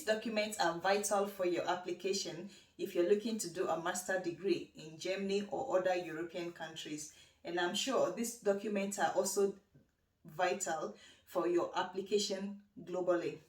documents are vital for your application if you're looking to do a master's degree in Germany or other European countries. And I'm sure these documents are also vital for your application globally.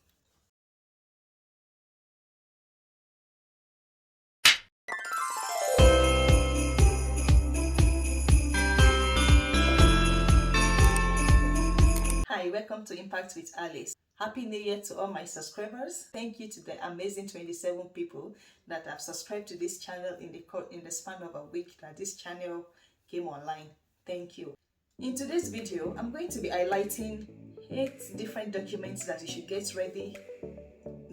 Hi, welcome to Impact with Alice. Happy New Year to all my subscribers. Thank you to the amazing 27 people that have subscribed to this channel in the span of a week that this channel came online. Thank you. In today's video, I'm going to be highlighting 8 different documents that you should get ready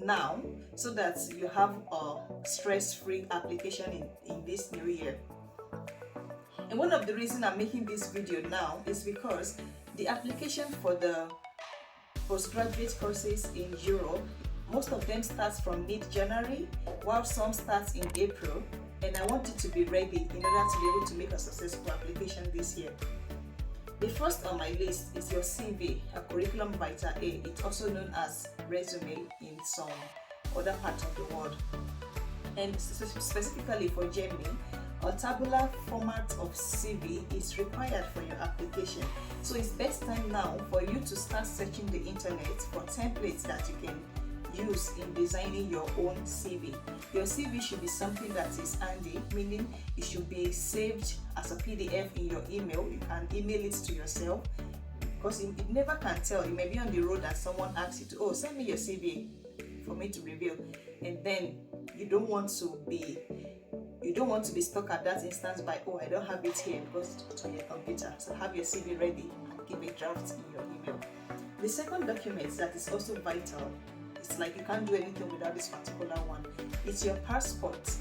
now so that you have a stress-free application in this new year. And one of the reasons I'm making this video now is because the application for the postgraduate courses in Europe, most of them start from mid-January, while some start in April, and I want you to be ready in order to be able to make a successful application this year. The first on my list is your CV, a curriculum vitae. It's also known as resume in some other parts of the world. And specifically for Germany, a tabular format of CV is required for your application. So it's best time now for you to start searching the internet for templates that you can use in designing your own CV. Your CV should be something that is handy, meaning it should be saved as a PDF in your email. You can email it to yourself because you never can tell. You may be on the road and someone asks you to, oh, send me your CV for me to review, and then you don't want to be stuck at that instance by, oh, I don't have it here because it's on your computer. So have your CV ready and keep a draft in your email. The second document that is also vital, it's like you can't do anything without this particular one. It's your passport.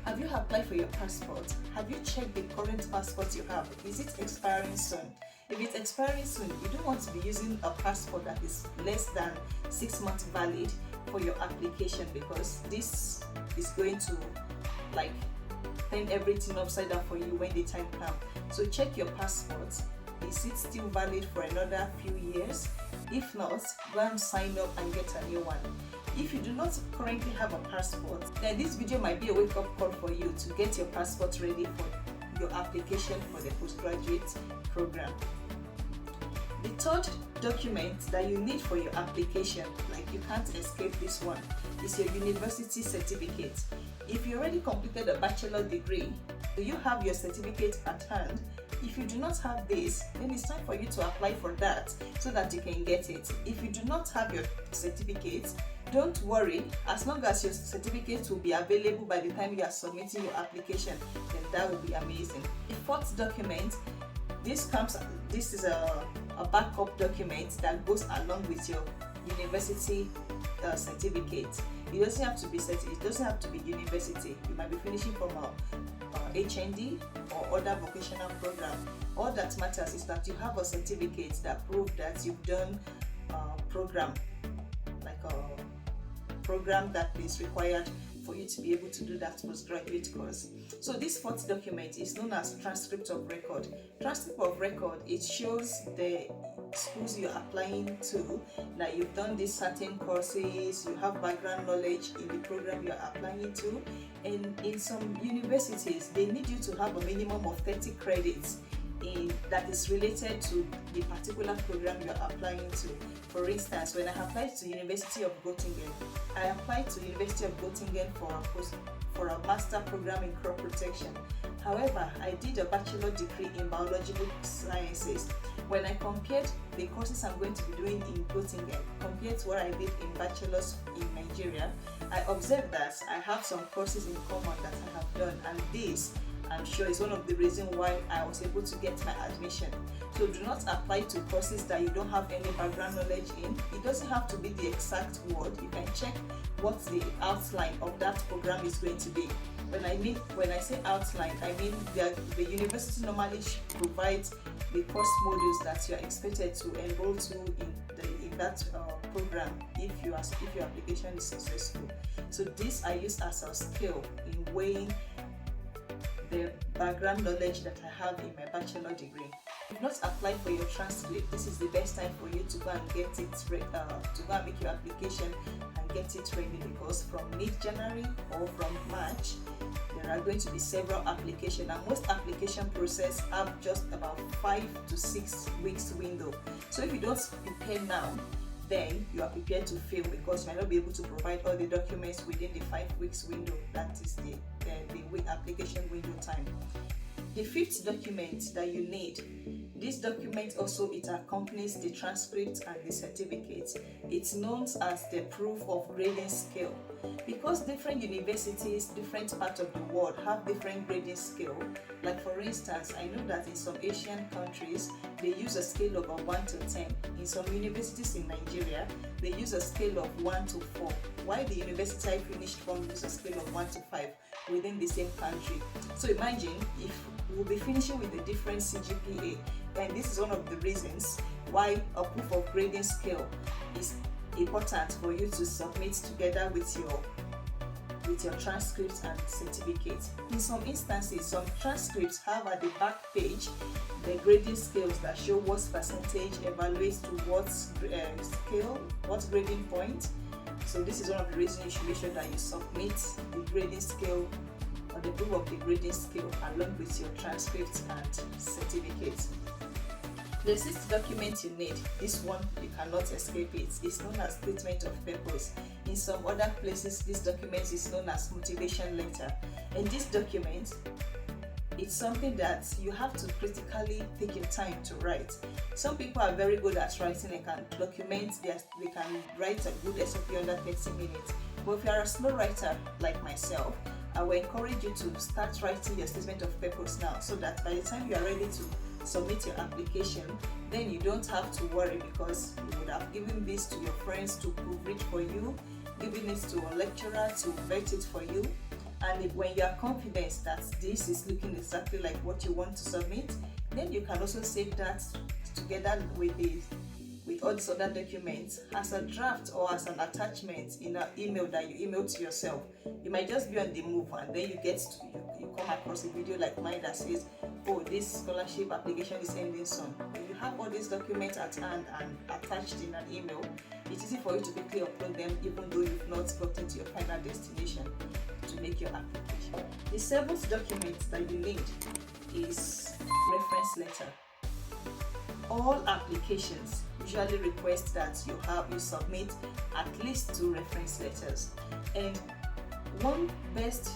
Have you applied for your passport? Have you checked the current passport you have? Is it expiring soon? If it's expiring soon, you don't want to be using a passport that is less than 6 months valid for your application, because this is going to like turn everything upside down for you when the time comes. So check your passport. Is it still valid for another few years? If not, go and sign up and get a new one. If you do not currently have a passport, then this video might be a wake-up call for you to get your passport ready for your application for the postgraduate program. The third document that you need for your application, like you can't escape this one, is your university certificate. If you already completed a bachelor degree, do you have your certificate at hand? If you do not have this, then it's time for you to apply for that so that you can get it. If you do not have your certificate, don't worry. As long as your certificate will be available by the time you are submitting your application, then that will be amazing. The fourth document, this is a backup document that goes along with your university certificate. It doesn't have to be it doesn't have to be university. You might be finishing from a HND or other vocational program. All that matters is that you have a certificate that proves that you've done a program, like a program that is required for you to be able to do that postgraduate course. So this fourth document is known as transcript of record. Transcript of record, it shows the schools you're applying to, that you've done these certain courses, you have background knowledge in the program you're applying to. And in some universities, they need you to have a minimum of 30 credits that is related to the particular program you're applying to. For instance, when I applied to University of Göttingen, I applied to University of Göttingen for a master program in crop protection. However, I did a bachelor degree in biological sciences. When I compared the courses I'm going to be doing in Göttingen compared to what I did in bachelor's in Nigeria, I observed that I have some courses in common that I have done, and this, I'm sure, is one of the reasons why I was able to get my admission. So do not apply to courses that you don't have any background knowledge in. It doesn't have to be the exact word. You can check what the outline of that program is going to be. When I say outline, I mean the university normally provides the course modules that you are expected to enroll to in that program if your application is successful. So this I use as a scale in weighing the background knowledge that I have in my bachelor degree. If you've not applied for your transcript, this is the best time for you to go and get it, to go and make your application and get it ready, because from mid-January or from March there are going to be several applications, and most application process have just about 5 to 6 weeks window. So if you don't prepare now, then you are prepared to fail, because you might not be able to provide all the documents within the 5 weeks window. That is the application window time. The fifth document that you need, this document also, it accompanies the transcript and the certificate. It's known as the proof of grading scale. Because different universities, different parts of the world have different grading scale. Like for instance, I know that in some Asian countries, they use a scale of 1 to 10. In some universities in Nigeria, they use a scale of 1 to 4. While the university I finished from use a scale of 1 to 5 within the same country. So imagine if we'll be finishing with a different CGPA, and this is one of the reasons why a proof of grading scale is important for you to submit together with your transcripts and certificate. In some instances, some transcripts have at the back page the grading scales that show what percentage evaluates to what scale, what grading point. So this is one of the reasons you should make sure that you submit the grading scale or the proof of the grading scale along with your transcripts and certificates. The sixth document you need, this one you cannot escape it. It's known as statement of purpose. In some other places, this document is known as motivation letter. And this document, it's something that you have to critically take your time to write. Some people are very good at writing and can document, they can write a good SOP under 30 minutes. But if you are a slow writer like myself, I will encourage you to start writing your statement of purpose now, so that by the time you are ready to submit your application, then you don't have to worry, because you would have given this to your friends to proofread for you, giving it to a lecturer to vet it for you. And when you are confident that this is looking exactly like what you want to submit, then you can also save that together with all these other documents as a draft or as an attachment in an email that you email to yourself. You might just be on the move, and then you come across a video like mine that says, oh, this scholarship application is ending soon. When you have all these documents at hand and attached in an email, it's easy for you to quickly upload them even though you've not gotten to your final destination to make your application. The seventh document that you need is reference letter. All applications usually request that you submit at least 2 reference letters. And one best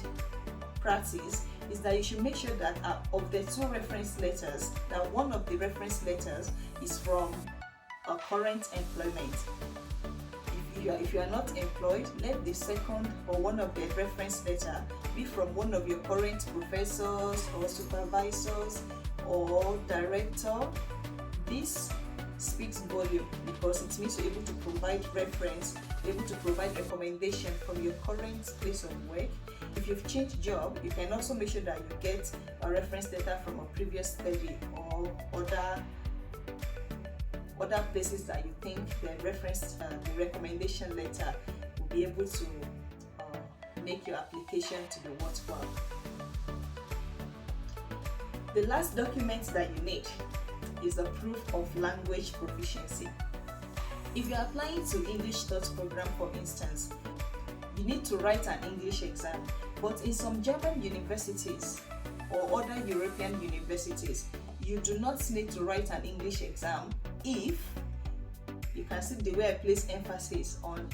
practice is that you should make sure that of the 2 reference letters, that one of the reference letters is from a current employment. If you are not employed, let the second or one of the reference letter be from one of your current professors or supervisors or director. This speaks volume, because it means you're able to provide reference, able to provide recommendation from your current place of work. If you've changed job, you can also make sure that you get a reference letter from a previous study or other places that you think the the recommendation letter will be able to make your application to be worthwhile. The last document that you need is the proof of language proficiency. If you're applying to English Thought program, for instance, you need to write an English exam. But in some German universities or other European universities, you do not need to write an English exam if, you can see the way I place emphasis on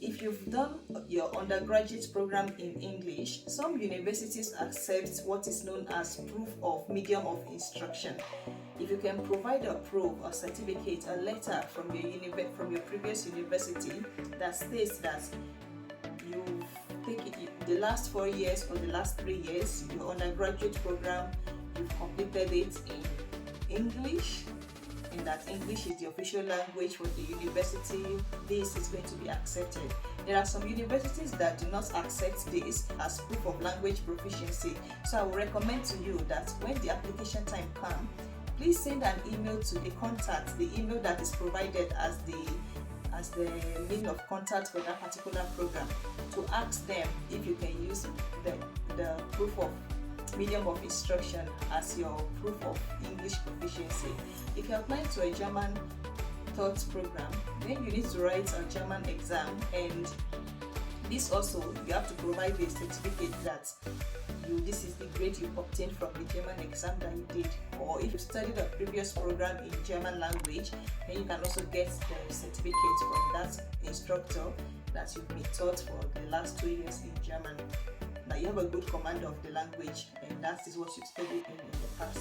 if you've done your undergraduate program in English. Some universities accept what is known as proof of medium of instruction. If you can provide a proof, a certificate, a letter from your previous university that states that you've taken the last 4 years or the last 3 years, your undergraduate program, you've completed it in English, and that English is the official language for the university, this is going to be accepted. There are some universities that do not accept this as proof of language proficiency. So I would recommend to you that when the application time comes, please send an email to the contact, the email that is provided as the link of contact for that particular program, to ask them if you can use the proof of medium of instruction as your proof of English proficiency. If you're applying to a German Thought program, Then you need to write a German exam, and this also you have to provide a certificate that this is the grade you obtained from the German exam that you did. Or if you studied a previous program in German language, then you can also get the certificate from that instructor that you've been taught for the last 2 years in German. Now you have a good command of the language, and that is what you've studied in the past.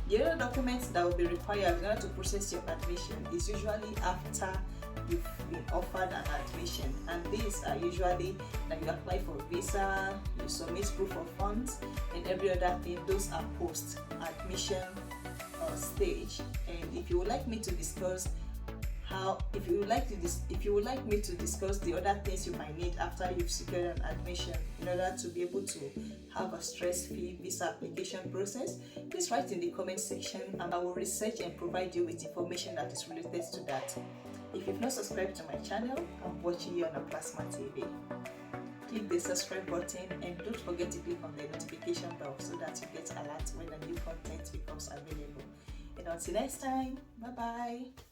The other documents that will be required in order to process your admission is usually after you've been offered an admission, and these are usually that you apply for visa, you submit proof of funds, and every other thing. Those are post admission stage. And if you would like me to discuss if you would like me to discuss the other things you might need after you've secured an admission in order to be able to have a stress-free visa application process, please write in the comment section, and I will research and provide you with information that is related to that. If you've not subscribed to my channel, I'm watching you on a Plasma TV. Click the subscribe button, and don't forget to click on the notification bell so that you get alert when a new content becomes available. And until next time, bye bye.